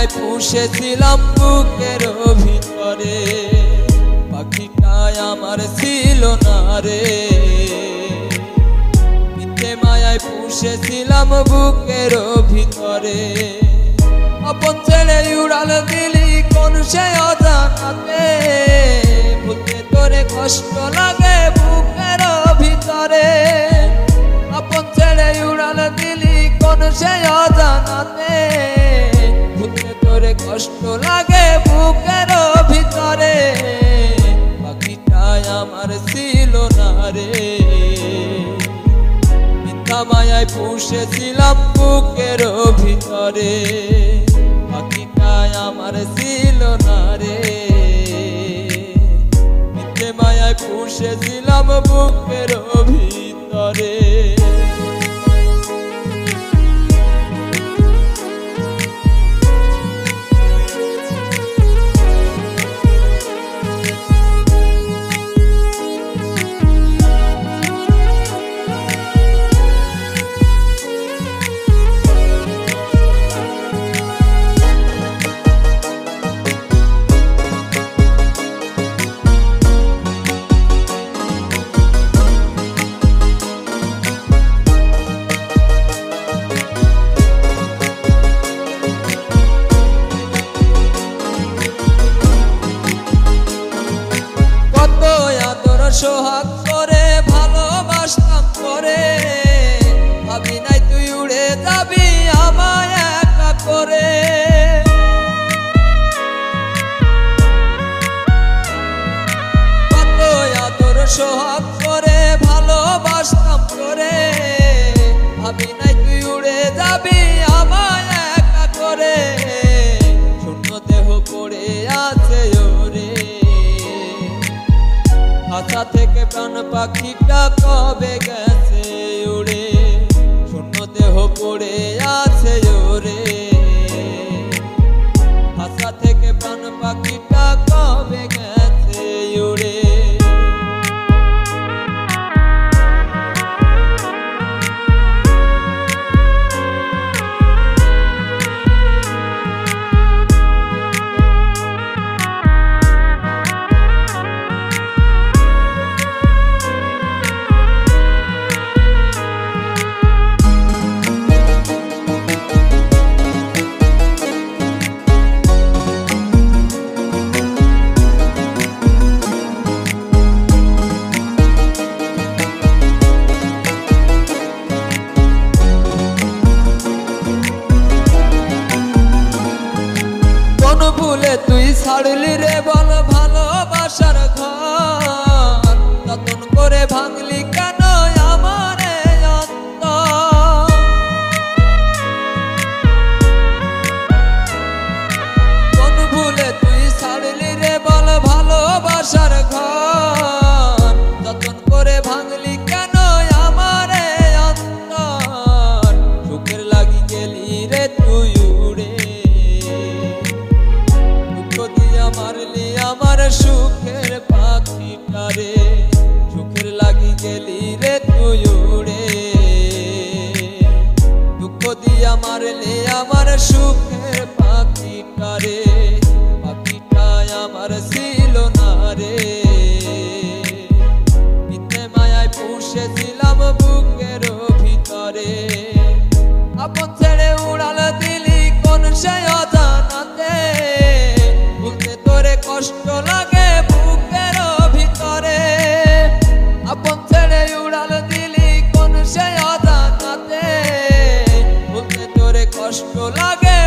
মায়ায় পুষেছিলাম বুকের ভিতরে, পাখিটাই আমার ছিল না রে। মিথ্যে মায়ায় পুষেছিলাম বুকের ভিতরে, আপন ছেড়ে উড়াল দিলি কোন সে অজানাতে। ভুলতে তোরে কষ্ট লাগে বুকের ভিতরে, আপন ছেড়ে উড়াল দিলি কোন সে অজানাতে। ভুলতে তোরে কষ্ট লাগে বুকের ভিতরে, পাখিটাই আমার ছিল না রে। মিথ্যা মায়ায় পুষেছিলাম বুকের ভিতরে, পাখিটাই আমার ছিল না রে। মিথ্যে মায়ায় পুষেছিলাম বুকের ভিতরে। সোহাগ করে ভালোবাসতাম করে, ভাবি নাই তুই উড়ে যাবি আমায় একা করে। কত আদর সোহাগ করে ভালোবাসতাম করে, ভাবি নাই তুই উড়ে যাবি আমায় একা করে। শূন্য দেহ পড়ে আছে ওরে, আশা থেকে প্রাণ পাখিটা কবে গেছে উড়ে। শূন্য দেহ পড়ে আছে ওরে, আশা থেকে প্রাণ পাখিটা কবে গেছে উড়ে। ভুলে তুই ছাড়লি রে বল ভালোবাসার ঘর, যতন করে ভাঙলি কেন আমার অন্তর। কোন ভুলে তুই ছাড়লি রে বল ভালোবাসার ঘর, যতন করে ভাঙলি কেন আমার অন্তর। সুখের লাগি গেলি রে তুই উড়ে, মারলি আমার সুখের পাখিটারে। সুখের লাগি গেলি রে তুই উড়ে, দুঃখ দিয়া মারলি আমার সুখের পাখিটারে। পাখিটাই আমার ছিল না রে, মিথ্যে মায়ায় পুষেছিলাম বুকের ভিতরে। আপন ছেড়ে উড়াল দিলি কোন সে অজানাতে। কষ্ট লাগে বুকের ভিতরে, আপন ছেড়ে উড়াল দিলি কোন সে অজানাতে। ভুলতে তোরে কষ্ট লাগে